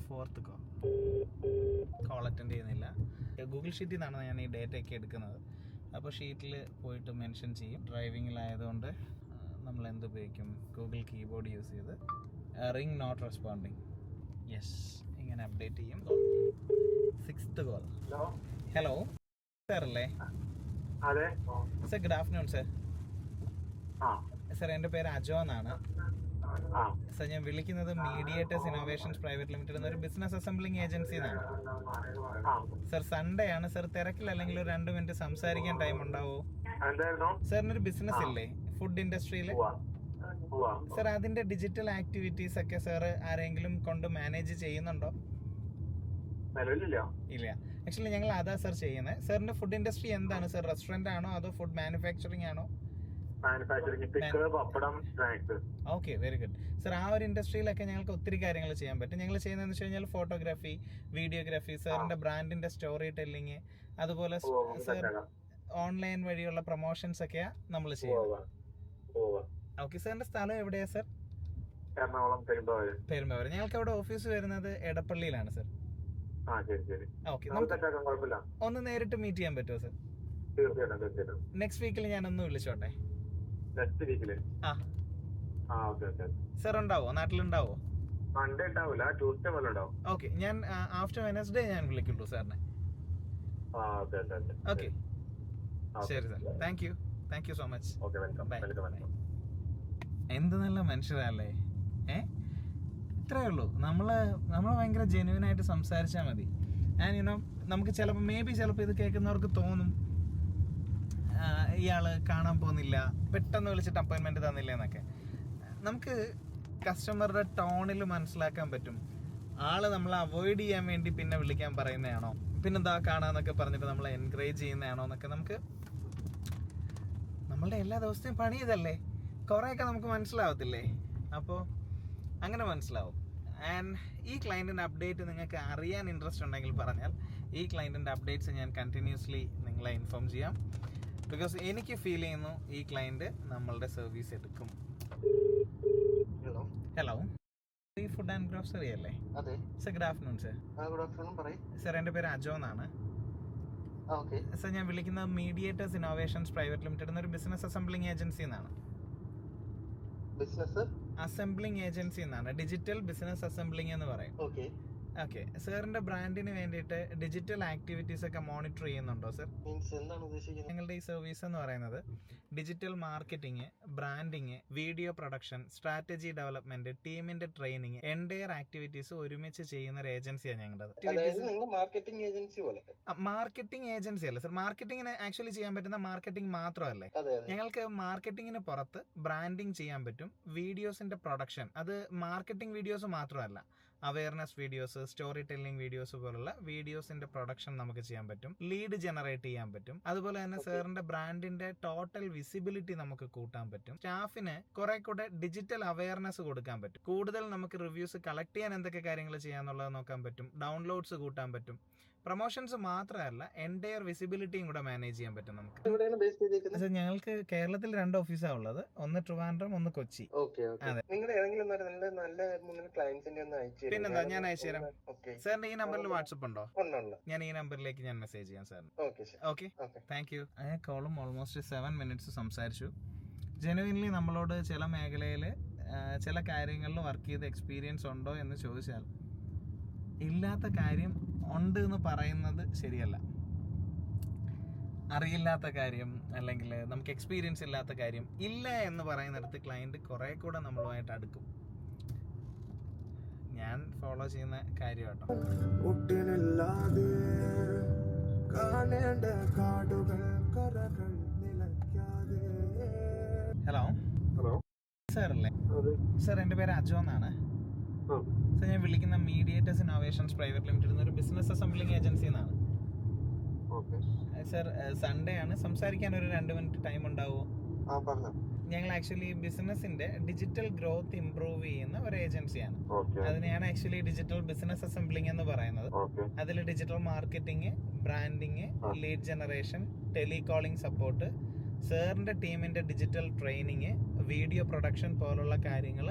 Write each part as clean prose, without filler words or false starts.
Fourth call attend ചെയ്യുന്നില്ല. Google ഷീറ്റിൽ നിന്നാണ് ഞാൻ ഈ ഡേറ്റ ഒക്കെ എടുക്കുന്നത്. അപ്പോൾ ഷീറ്റിൽ പോയിട്ട് മെൻഷൻ ചെയ്യും. ഡ്രൈവിങ്ങിലായതുകൊണ്ട് നമ്മൾ എന്ത് ഉപയോഗിക്കും? ഗൂഗിൾ കീബോർഡ് യൂസ് ചെയ്ത് റിംഗ് നോട്ട് റെസ്പോണ്ടിങ്, യെസ്, ഇങ്ങനെ അപ്ഡേറ്റ് ചെയ്യും. 6th call. ഹലോ സാർ അല്ലേ? Sir good afternoon sir. Sir എൻ്റെ പേര് അജോ എന്നാണ് സാർ. ഞാൻ വിളിക്കുന്നത് മീഡിയേറ്റേഴ്സ് ഇന്നോവേഷൻസ് പ്രൈവറ്റ് ലിമിറ്റഡ് എന്നൊരു ബിസിനസ് അസംബ്ലിംഗ് ഏജൻസി എന്നാണ് സാർ. സൺഡേ ആണ് സാർ. തിരക്കിലല്ലെങ്കിൽ ഒരു 2 മിനിറ്റ് സംസാരിക്കാൻ ടൈം ഉണ്ടാവോ? സാറിനൊരു ബിസിനസ് ഇല്ലേ ഫുഡ് ഇൻഡസ്ട്രിയിൽ? സാർ അതിന്റെ ഡിജിറ്റൽ ആക്ടിവിറ്റീസ് ഒക്കെ സാർ ആരെങ്കിലും കൊണ്ട് മാനേജ് ചെയ്യുന്നുണ്ടോ? ഇല്ല. ആക്ച്വലി ഞങ്ങൾ അതാ സാർ ചെയ്യുന്നത്. സാറിന്റെ ഫുഡ് ഇൻഡസ്ട്രി എന്താണ് സാർ? റെസ്റ്റോറന്റ് ആണോ അതോ ഫുഡ് മാനുഫാക്ചറിങ് ആണോ? Okay, very good sir. ആ ഒരു ഇൻഡസ്ട്രിയിലൊക്കെ ഞങ്ങൾക്ക് ഒത്തിരി കാര്യങ്ങൾ ചെയ്യാൻ പറ്റും. ഞങ്ങൾ ചെയ്യുന്നതെന്ന് വെച്ച് കഴിഞ്ഞാൽ ഫോട്ടോഗ്രാഫി, വീഡിയോഗ്രാഫി, സാറിന്റെ ബ്രാൻഡിന്റെ സ്റ്റോറി ടെല്ലിങ്, അതുപോലെ സാർ ഓൺലൈൻ വഴിയുള്ള പ്രൊമോഷൻസ് ഒക്കെയാ നമ്മൾ ചെയ്യുന്നത്. ഓക്കെ, സാറിന്റെ സ്ഥലം എവിടെയാ സാർ? പെരുമ്പാവൂർ. ഞങ്ങൾക്ക് അവിടെ ഓഫീസ് വരുന്നത് എടപ്പള്ളിയിലാണ് സാർ. ഓക്കെ, ഒന്ന് നേരിട്ട് മീറ്റ് ചെയ്യാൻ പറ്റുമോ സാർ? നെക്സ്റ്റ് വീക്കിൽ ഞാനൊന്ന് വിളിച്ചോട്ടെ. സാർ ഉണ്ടാവോ? നാട്ടിലുണ്ടാവോ? ഓക്കെ, ഞാൻ ആഫ്റ്റർ വെനസ്ഡേ ഞാൻ വിളിക്കുള്ളൂ സാറിനെ. ഓക്കെ, ശരി sir. Thank you so much. എന്ത് നല്ല മനുഷ്യരല്ലേ? ഇത്രേ ഉള്ളൂ. നമ്മള് ഭയങ്കര ജെന്യൂൻ ആയിട്ട് സംസാരിച്ചാൽ മതി. ആൻഡ് നമുക്ക് ചിലപ്പോൾ ഇത് കേൾക്കുന്നവർക്ക് തോന്നും ഇയാള് കാണാൻ പോകുന്നില്ല, പെട്ടെന്ന് വിളിച്ചിട്ട് അപ്പോയിൻമെന്റ് തന്നില്ല എന്നൊക്കെ. നമുക്ക് കസ്റ്റമറുടെ ടോണിൽ മനസ്സിലാക്കാൻ പറ്റും ആള് നമ്മളെ അവോയ്ഡ് ചെയ്യാൻ വേണ്ടി പിന്നെ വിളിക്കാൻ പറയുന്നതാണോ, പിന്നെന്താ കാണാന്നൊക്കെ പറഞ്ഞിട്ട് നമ്മളെ എൻകറേജ് ചെയ്യുന്നതാണോ എന്നൊക്കെ. നമ്മളുടെ എല്ലാ ദിവസത്തെയും പണി ഇതല്ലേ, കുറേയൊക്കെ നമുക്ക് മനസ്സിലാവത്തില്ലേ? അപ്പോൾ അങ്ങനെ മനസ്സിലാവും. ആൻഡ് ഈ ക്ലയൻറ്റിൻ്റെ അപ്ഡേറ്റ് നിങ്ങൾക്ക് അറിയാൻ ഇൻട്രസ്റ്റ് ഉണ്ടെങ്കിൽ പറഞ്ഞാൽ ഈ ക്ലയൻറ്റിൻ്റെ അപ്ഡേറ്റ്സ് ഞാൻ കണ്ടിന്യൂസ്ലി നിങ്ങളെ ഇൻഫോം ചെയ്യാം. ബിക്കോസ് എനിക്ക് ഫീൽ ചെയ്യുന്നു ഈ ക്ലയൻറ്റ് നമ്മളുടെ സർവീസ് എടുക്കും. ഹലോ, ഈ ഫുഡ് ആൻഡ് ഗ്രോസറി അല്ലേ? അതെ sir. Good afternoon sir. Good afternoon. പറയൂ സർ. എൻ്റെ പേര് അജോ എന്നാണ് സർ. ഞാൻ വിളിക്കുന്നത് മീഡിയേറ്റേഴ്സ് ഇന്നോവേഷൻസ് പ്രൈവറ്റ് ലിമിറ്റഡ് എന്നൊരു ബിസിനസ് അസംബ്ലിംഗ് ഏജൻസി എന്നാണ്. ബിസിനസ് അസംബ്ലിംഗ് ഏജൻസി എന്നാണ്. ഡിജിറ്റൽ ബിസിനസ് അസംബ്ലിംഗ് എന്ന് പറയും. ഓക്കെ, സാറിന്റെ ബ്രാൻഡിന് വേണ്ടിയിട്ട് ഡിജിറ്റൽ ആക്ടിവിറ്റീസ് ഒക്കെ മോണിറ്റർ ചെയ്യുന്നുണ്ടോ സർ? എന്താണ് ഉദ്ദേശിക്കുന്നത്? ഞങ്ങളുടെ ഈ സർവീസ് എന്ന് പറയുന്നത് digital marketing, branding, video production, strategy development, ടീമിന്റെ ട്രെയിനിങ്, എൻഡയർ ആക്ടിവിറ്റീസ് ഒരുമിച്ച് ചെയ്യുന്ന ഒരു ഏജൻസിയാണ് ഞങ്ങളുടെ. മാർക്കറ്റിംഗ് ഏജൻസി പോലെ? മാർക്കറ്റിംഗ് ഏജൻസി അല്ല സർ. മാർക്കറ്റിംഗിന് ആക്ച്വലി ചെയ്യാൻ പറ്റുന്ന മാർക്കറ്റിംഗ് മാത്രമല്ലേ. ഞങ്ങൾക്ക് മാർക്കറ്റിംഗിന് പുറത്ത് ബ്രാൻഡിങ് ചെയ്യാൻ പറ്റും. വീഡിയോസിന്റെ പ്രൊഡക്ഷൻ, അത് മാർക്കറ്റിംഗ് വീഡിയോസ് മാത്രമല്ല, awareness videos, story telling videos പോലുള്ള വീഡിയോസിന്റെ പ്രൊഡക്ഷൻ നമുക്ക് ചെയ്യാൻ പറ്റും. ലീഡ് ജനറേറ്റ് ചെയ്യാൻ പറ്റും. അതുപോലെ തന്നെ സാറിന്റെ ബ്രാൻഡിന്റെ ടോട്ടൽ വിസിബിലിറ്റി നമുക്ക് കൂട്ടാൻ പറ്റും. സ്റ്റാഫിന് കുറെ കൂടെ ഡിജിറ്റൽ അവയർനെസ് കൊടുക്കാൻ പറ്റും. കൂടുതൽ നമുക്ക് റിവ്യൂസ് കളക്ട് ചെയ്യാൻ എന്തൊക്കെ കാര്യങ്ങൾ ചെയ്യാന്നുള്ളത് നോക്കാൻ പറ്റും. ഡൗൺലോഡ്സ് കൂട്ടാൻ പറ്റും. പ്രൊമോഷൻസ് മാത്രമല്ല, എൻഡയർ വിസിബിലിറ്റിയും കൂടെ മാനേജ് ചെയ്യാൻ പറ്റും നമുക്ക്. ഞങ്ങൾക്ക് കേരളത്തിൽ 2 ഓഫീസാണ് ഉള്ളത്. ഒന്ന് ട്രിവാൻഡ്രം, ഒന്ന് കൊച്ചി. പിന്നെന്താ, ഞാൻ അയച്ചുതരാം. സാറിന്റെ ഈ നമ്പറിൽ വാട്സപ്പ് ഉണ്ടോ? ഞാൻ ഈ നമ്പറിലേക്ക് ഞാൻ മെസ്സേജ് ചെയ്യാം സാറിന്. Okay, thank you. കോളും ഓൾമോസ്റ്റ് 7 മിനിറ്റ്സ് സംസാരിച്ചു. ജെനുവിൻലി നമ്മളോട് ചില മേഖലയിൽ ചില കാര്യങ്ങളിൽ വർക്ക് ചെയ്ത് എക്സ്പീരിയൻസ് ഉണ്ടോ എന്ന് ചോദിച്ചാൽ ഇല്ലാത്ത കാര്യം ഉണ്ട് എന്ന് പറയുന്നത് ശരിയല്ല. അറിയില്ലാത്ത കാര്യം അല്ലെങ്കിൽ നമുക്ക് എക്സ്പീരിയൻസ് ഇല്ലാത്ത കാര്യം ഇല്ല എന്ന് പറയുന്നിടത്ത് ക്ലയൻറ്റ് കുറെ കൂടെ നമ്മളുമായിട്ട് അടുക്കും. ഞാൻ ഫോളോ ചെയ്യുന്ന കാര്യം കേട്ടോ. ഹലോ സാർ അല്ലേ? സാർ, എൻ്റെ പേര് അജോ എന്നാണ് സാർ. ഞാൻ വിളിക്കുന്ന മീഡിയേറ്റേഴ്സ് ഇന്നോവേഷൻസ് പ്രൈവറ്റ് ലിമിറ്റഡ് എന്നൊരു ബിസിനസ് അസംബ്ലിംഗ് ഏജൻസി എന്നാണ് സാർ. സൺഡേ ആണ്. സംസാരിക്കാൻ ഒരു 2 മിനിറ്റ് ടൈം ഉണ്ടാവുമോ? ഞങ്ങൾ ആക്ച്വലി ബിസിനസിന്റെ ഡിജിറ്റൽ ഗ്രോത്ത് ഇംപ്രൂവ് ചെയ്യുന്ന ഒരു ഏജൻസിയാണ്. അതിനെയാണ് ആക്ച്വലി ഡിജിറ്റൽ ബിസിനസ് അസംബ്ലിംഗ് എന്ന് പറയുന്നത്. അതിൽ digital marketing, branding, lead generation, telecalling support, സാറിന്റെ ടീമിന്റെ ഡിജിറ്റൽ ട്രെയിനിങ്, വീഡിയോ പ്രൊഡക്ഷൻ പോലുള്ള കാര്യങ്ങൾ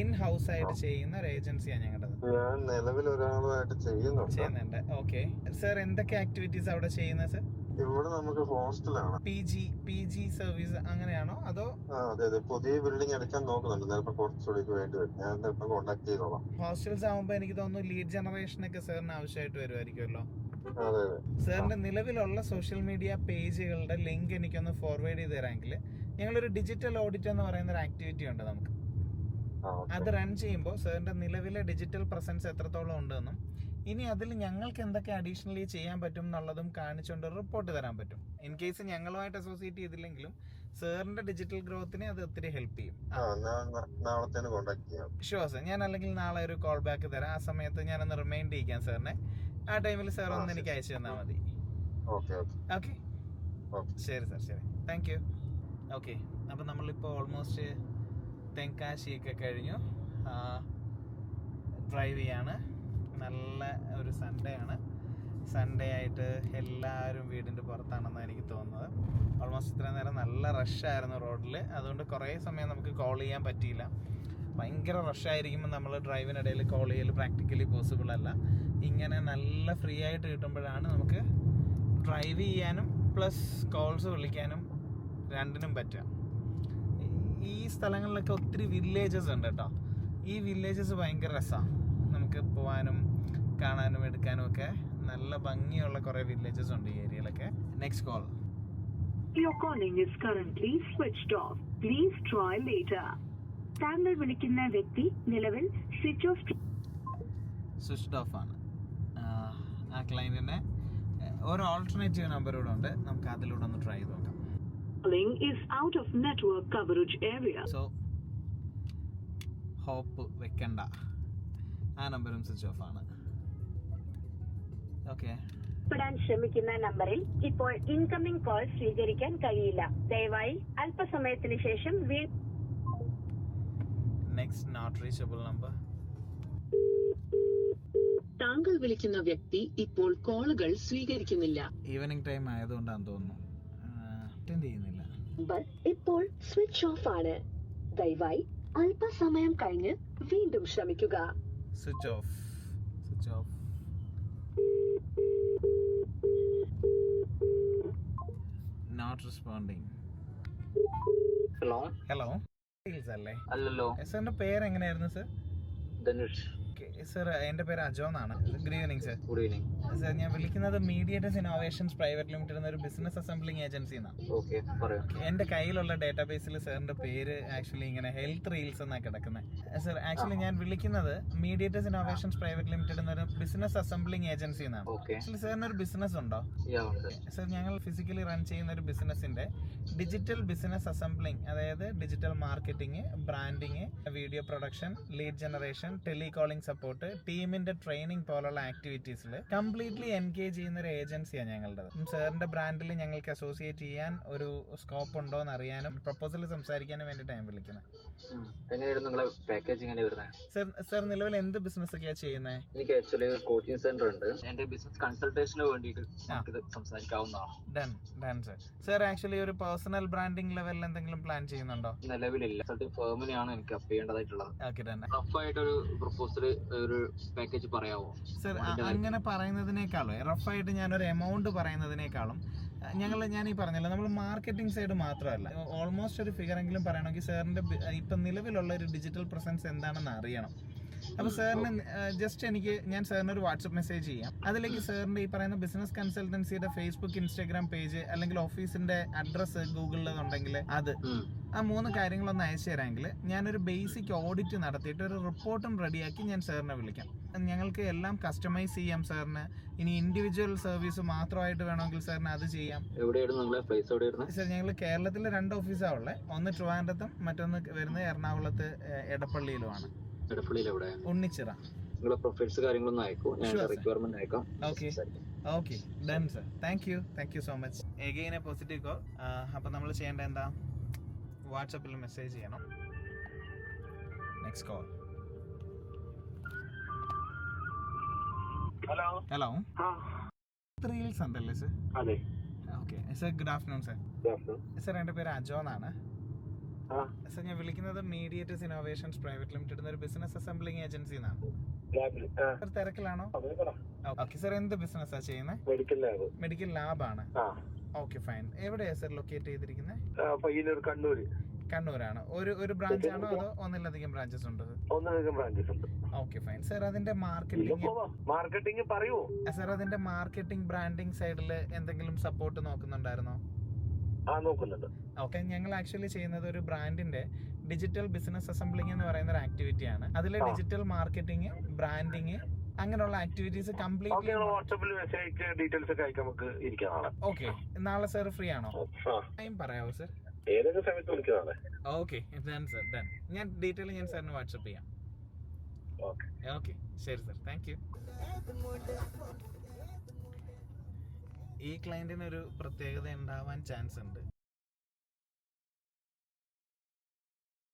ഇൻ ഹൗസ് ആയിട്ട് ചെയ്യുന്ന ഒരു ഏജൻസിയാണ് ഞങ്ങളുടേത്. ഞാൻ നിലവിൽ ഒരാളുമായിട്ട് ചെയ്യുന്നുണ്ട്. ഓക്കെ സർ, എന്തൊക്കെ ആക്ടിവിറ്റീസ് അവിടെ ചെയ്യുന്നത് സർ? ഇവിടെ നമുക്ക് ഹോസ്റ്റലാണ്. പി ജി സർവീസ് അങ്ങനെയാണോ അതോ? അതെ, പുതിയ ബിൽഡിംഗ് എടുക്കാൻ നോക്കുന്നുണ്ട്. ചിലപ്പോൾ കുറച്ചുകൂടി വേണ്ടി വരും. ഞാൻ കോൺടാക്ട് ചെയ്തോളാം. ഹോസ്റ്റൽസ് ആവുമ്പോ എനിക്ക് തോന്നുന്നു ലീഡ് ജനറേഷൻ ഒക്കെ സാറിന് ആവശ്യമായിട്ട് വരുമായിരിക്കുമല്ലോ. അതെ. സാറിന്റെ നിലവിലുള്ള സോഷ്യൽ മീഡിയ പേജുകളുടെ ലിങ്ക് എനിക്കൊന്ന് ഫോർവേഡ് ചെയ്ത് തരാമെങ്കിൽ ഞങ്ങളൊരു ഡിജിറ്റൽ ഓഡിറ്റ് എന്ന് പറയുന്ന ഒരു ആക്ടിവിറ്റി ഉണ്ട് നമുക്ക്. അത് റൺ ചെയ്യുമ്പോൾ സാറിന്റെ നിലവിലെ ഡിജിറ്റൽ പ്രസൻസ് എത്രത്തോളം ഉണ്ടെന്നും ഇനി അതിൽ ഞങ്ങൾക്ക് എന്തൊക്കെ അഡീഷണലി ചെയ്യാൻ പറ്റും എന്നുള്ളതും കാണിച്ചുകൊണ്ട് റിപ്പോർട്ട് തരാൻ പറ്റും. ഇൻ കേസ് ഞങ്ങളുമായിട്ട് അസോസിയേറ്റ് ചെയ്തില്ലെങ്കിലും സാറിന്റെ ഡിജിറ്റൽ ഗ്രോത്തിനെ അത് ഒത്തിരി ഹെൽപ്പ് ചെയ്യും. ഷുവർ സർ, ഞാൻ അല്ലെങ്കിൽ നാളെ ഒരു കോൾ ബാക്ക് തരാം. ആ സമയത്ത് ഞാനൊന്ന് റിമൈൻഡ് ചെയ്യിക്കാം സാറിനെ. ആ ടൈമിൽ സാർ ഒന്ന് എനിക്ക് അയച്ചു തന്നാൽ മതി. ഓക്കെ ശരി സാർ, ശരി, താങ്ക് യു. ഓക്കെ, അപ്പം നമ്മളിപ്പോൾ ഓൾമോസ്റ്റ് തെങ്കാശിയൊക്കെ കഴിഞ്ഞു. ഡ്രൈവ് ചെയ്യാണ്. നല്ല ഒരു സൺഡേ ആണ്. സൺഡേ ആയിട്ട് എല്ലാവരും വീടിൻ്റെ പുറത്താണെന്നാണ് എനിക്ക് തോന്നുന്നത്. ഓൾമോസ്റ്റ് ഇത്രയും നേരം നല്ല റഷായിരുന്നു റോഡിൽ. അതുകൊണ്ട് കുറേ സമയം നമുക്ക് കോൾ ചെയ്യാൻ പറ്റിയില്ല. ഭയങ്കര റഷായിരിക്കുമ്പോൾ നമ്മൾ ഡ്രൈവിനിടയിൽ കോൾ ചെയ്യൽ പ്രാക്ടിക്കലി പോസിബിൾ അല്ല. ഇങ്ങനെ നല്ല ഫ്രീ ആയിട്ട് കിട്ടുമ്പോഴാണ് നമുക്ക് ഡ്രൈവ് ചെയ്യാനും പ്ലസ് കോൾസ് വിളിക്കാനും രണ്ടിനും പറ്റുക. ഈ സ്ഥലങ്ങളിലൊക്കെ ഒത്തിരി വില്ലേജസ് ഉണ്ട് കേട്ടോ. ഈ വില്ലേജസ് ഭയങ്കര രസമാണ്. നമുക്ക് പോകാനും കാണാനും എടുക്കാനും ഒക്കെ നല്ല ഭംഗിയുള്ള കുറേ വില്ലേജസ് ഉണ്ട് ഈ ഏരിയയിലൊക്കെ. Next call. Your calling is currently switched off. Please try later. താങ്കൾ വിളിക്കുന്ന വ്യക്തി നിലവിൽ സ്വിച്ച് ഓഫ് ആണ്. ആ ക്ലയന്റിന്റെ ഒരു ഓൾട്ടർനേറ്റീവ് നമ്പർ കൂടെ ഉണ്ട്. നമുക്ക് അതിലൂടെ ഒന്ന് ട്രൈ ചെയ്ത് നോക്കാം. calling is out of network coverage area. So hope വെക്കണ്ട, ആ നമ്പറും സ്വിച്ച് ഓഫ് ആണ്. ഓക്കെ, പെടാൻ ശ്രമിക്കുന്ന നമ്പറിൽ ഇപ്പോൾ ഇൻകമിംഗ് കോൾ സ്വീകരിക്കാൻ കഴിയില്ല. ദയവായി അല്പസമയത്തിന് ശേഷം നെക്സ്റ്റ് നോട്ട് റീച്ചബിൾ നമ്പർ. താങ്കൾ വിളിക്കുന്ന വ്യക്തി ഇപ്പോൾ കോളുകൾ സ്വീകരിക്കുന്നില്ല. ഈവനിങ് ടൈം ആയതുകൊണ്ടാന്ന് തോന്നുന്നു അറ്റൻഡ് ചെയ്യുന്നില്ല. നമ്പർ ഇപ്പോൾ സ്വിച്ച് ഓഫ് ആണ്. ദയവായി അല്പസമയം കഴിഞ്ഞ് വീണ്ടും ശ്രമിക്കുക. Switch off. Not responding. Hello അല്ലേ? അല്ലല്ലോ. സാറിന്റെ പേര് എങ്ങനെയായിരുന്നു സർ? ധനുഷ്. സർ, എന്റെ പേര് അജോ എന്നാണ്. Good evening sir. Good evening sir, ഞാൻ വിളിക്കുന്നത് മീഡിയേറ്റേഴ്സ് ഇന്നോവേഷൻസ് പ്രൈവറ്റ് ലിമിറ്റഡ് എന്നൊരു ബിസിനസ് അസംബ്ലിംഗ് ഏജൻസി എന്നാണ്. ഓക്കെ, പറയൂ. എന്റെ കയ്യിലുള്ള ഡേറ്റാബേസിൽ സാറിന്റെ പേര് ആക്ച്വലി ഇങ്ങനെ ഹെൽത്ത് റീൽസ് എന്നാണ് കിടക്കുന്നത്. സർ, ആക്ച്വലി ഞാൻ വിളിക്കുന്നത് മീഡിയേറ്റേഴ്സ് ഇന്നോവേഷൻസ് പ്രൈവറ്റ് ലിമിറ്റഡ് എന്നൊരു ബിസിനസ് അസംബ്ലിംഗ് ഏജൻസി എന്നാണ്. ആക്ച്വലി സാറിന് ഒരു ബിസിനസ് ഉണ്ടോ? സർ, ഞങ്ങൾ ഫിസിക്കലി റൺ ചെയ്യുന്ന ഒരു ബിസിനസിന്റെ ഡിജിറ്റൽ ബിസിനസ് അസംബ്ലിംഗ്, അതായത് digital marketing, branding, video production, lead generation, telecalling support, ടീമിന്റെ ട്രെയിനിങ് പോലുള്ള ആക്ടിവിറ്റീസിൽ കംപ്ലീറ്റ്ലി എൻഗേജ് ചെയ്യുന്ന ഒരു ഏജൻസിയാണ് ഞങ്ങളുടെ. സാറിന്റെ ബ്രാൻഡിൽ ഞങ്ങൾക്ക് അസോസിയേറ്റ് ചെയ്യാൻ ഒരു സ്കോപ്പ് ഉണ്ടോ എന്ന് അറിയാനും പ്രപ്പോസൽ സംസാരിക്കാനും വേണ്ടിയിട്ട് ഞാൻ വിളിക്കുന്നത്. സർ, നിലവിൽ എന്ത് ബിസിനസ് ഒക്കെയാണ് ചെയ്യുന്നത്? എനിക്ക് ആക്ച്വലി ഒരു കോച്ചിങ് സെന്റർ ഉണ്ട്. എന്റെ ബിസിനസ് കൺസൾട്ടേഷന് വേണ്ടിയിട്ട് സംസാരിക്കാവുന്നതാണ്. Done sir. സർ, ആക്ച്വലി ഒരു പേഴ്സണൽ ബ്രാൻഡിംഗ് ലെവലിൽ എന്തെങ്കിലും പ്ലാൻ ചെയ്യുന്നുണ്ടോ? നിലവിലില്ല. ഫേമിനെയാണ് എനിക്ക് അപ്പ് ചെയ്യേണ്ടതായിട്ടുള്ളത്. റഫായിട്ടൊരു പ്രപ്പോസൽ, ഒരു പാക്കേജ് പറയാമോ? സർ, അങ്ങനെ പറയുന്നതിനേക്കാളും റഫായിട്ട് ഞാനൊരു എമൗണ്ട് പറയുന്നതിനേക്കാളും ഞാൻ ഈ പറഞ്ഞല്ലോ, നമ്മൾ മാർക്കറ്റിംഗ് സൈഡ് മാത്രമല്ല, ഓൾമോസ്റ്റ് ഒരു ഫിഗർ എങ്കിലും പറയണമെങ്കിൽ സാറിന്റെ ഇപ്പം നിലവിലുള്ള ഒരു ഡിജിറ്റൽ പ്രസൻസ് എന്താണെന്ന് അറിയണം. അപ്പോൾ സാറിന് ജസ്റ്റ് ഞാൻ സാറിന് ഒരു വാട്സപ്പ് മെസ്സേജ് ചെയ്യാം. അതിലേക്ക് സാറിന്റെ ഈ പറയുന്ന ബിസിനസ് കൺസൾട്ടൻസിയുടെ ഫേസ്ബുക്ക്, ഇൻസ്റ്റാഗ്രാം പേജ്, അല്ലെങ്കിൽ ഓഫീസിന്റെ അഡ്രസ്സ് ഗൂഗിളിൽ ഉണ്ടെങ്കിൽ അത്, ആ 3 കാര്യങ്ങളൊന്ന് അയച്ചു തരാമെങ്കിൽ ഞാനൊരു ബേസിക് ഓഡിറ്റ് നടത്തിയിട്ട് ഒരു റിപ്പോർട്ടും റെഡിയാക്കി ഞാൻ സാറിനെ വിളിക്കാം. ഞങ്ങൾക്ക് എല്ലാം കസ്റ്റമൈസ് ചെയ്യാം സാറിന്. ഇനി ഇൻഡിവിജ്വൽ സർവീസ് മാത്രമായിട്ട് വേണമെങ്കിൽ സാറിന് അത് ചെയ്യാം. സർ, ഞങ്ങൾ കേരളത്തിൽ 2 ഓഫീസാണ് ഉള്ളത്. ഒന്ന് ട്രിവാൻഡ്രത്തും മറ്റൊന്ന് വരുന്നത് എറണാകുളത്ത് എടപ്പള്ളിയിലുമാണ്. ഉണ്ണിച്ചിറ. പ്രൊഫൈൽസ് കാര്യങ്ങളൊന്നും അയക്കും, റിക്വയർമെന്റ് അയക്കാം. Okay done sir. Thank you so much. Again A positive call. അപ്പം നമ്മൾ ചെയ്യേണ്ട എന്താ, വാട്സപ്പിൽ മെസ്സേജ് ചെയ്യണം. Next call. ഹലോ, റീൽസ് ഉണ്ടല്ലേ സർ? അതെ. Okay sir, good afternoon sir. Sir, എൻ്റെ പേര് അജോ എന്നാണ്. ആ സർ ഞാൻ വിളിക്കുന്നത് മീഡിയേറ്റേഴ്സ് ഇന്നോവേഷൻസ് പ്രൈവറ്റ് ലിമിറ്റഡ് എന്നൊരു ബിസിനസ് അസംബ്ലിംഗ് ഏജൻസി എന്നാണ്. ലാബില് സർ തിരക്കിലാണോ? ഓക്കെ സാർ, എന്ത് ബിസിനസ്സാ ചെയ്യുന്നത്? Medical lab. മെഡിക്കൽ ലാബാണ്. ആ ഓക്കെ ഫൈൻ. എവിടെയാ സർ ലൊക്കേറ്റ് ചെയ്തിരിക്കുന്നത്? പയ്യന്നൂർ, കണ്ണൂര്. കണ്ണൂരാണ്. ഒരു ബ്രാഞ്ച് ആണോ അതോ ഒന്നിലധികം ബ്രാഞ്ചസ് ഉണ്ട്? ഒന്നിലധികം ബ്രാഞ്ചസ് ഉണ്ട്. Okay fine. സർ അതിന്റെ മാർക്കറ്റിംഗ് പറയൂ. സർ അതിന്റെ മാർക്കറ്റിംഗ് ബ്രാൻഡിങ് സൈഡിൽ എന്തെങ്കിലും സപ്പോർട്ട് നോക്കുന്നുണ്ടായിരുന്നോ? നോക്കുന്നുണ്ട്. ഓക്കെ, ഞങ്ങൾ ആക്ച്വലി ചെയ്യുന്നത് ഒരു ബ്രാൻഡിന്റെ ഡിജിറ്റൽ ബിസിനസ് അസംബ്ലിംഗ് എന്ന് പറയുന്ന ഒരു ആക്ടിവിറ്റിയാണ്. അതിൽ ഡിജിറ്റൽ മാർക്കറ്റിംഗ്, ബ്രാൻഡിങ്, അങ്ങനെയുള്ള ആക്ടിവിറ്റീസ് കംപ്ലീറ്റ്ലി. വാട്സാപ്പിൽ മെസ്സേജ് ഡീറ്റെയിൽസ് ഒക്കെ അയക്കാൻ നമുക്ക് ഇരിക്കാം നാളെ. ഓക്കെ, നാളെ സർ ഫ്രീ ആണോ? ടൈം പറയാവോ സർ? ഏതൊക്കെ സമയത്ത് വിളിക്കുന്നതാണ്? Okay done sir, done. ഞാൻ ഡീറ്റെയിൽ ഞാൻ സാറിന് വാട്സപ്പ് ചെയ്യാം. ഓക്കെ ശരി സർ, താങ്ക് യു. ഈ ക്ലയന്റിന് ഒരു പ്രത്യേകത ഉണ്ടാവാൻ ചാൻസ് ഉണ്ട്.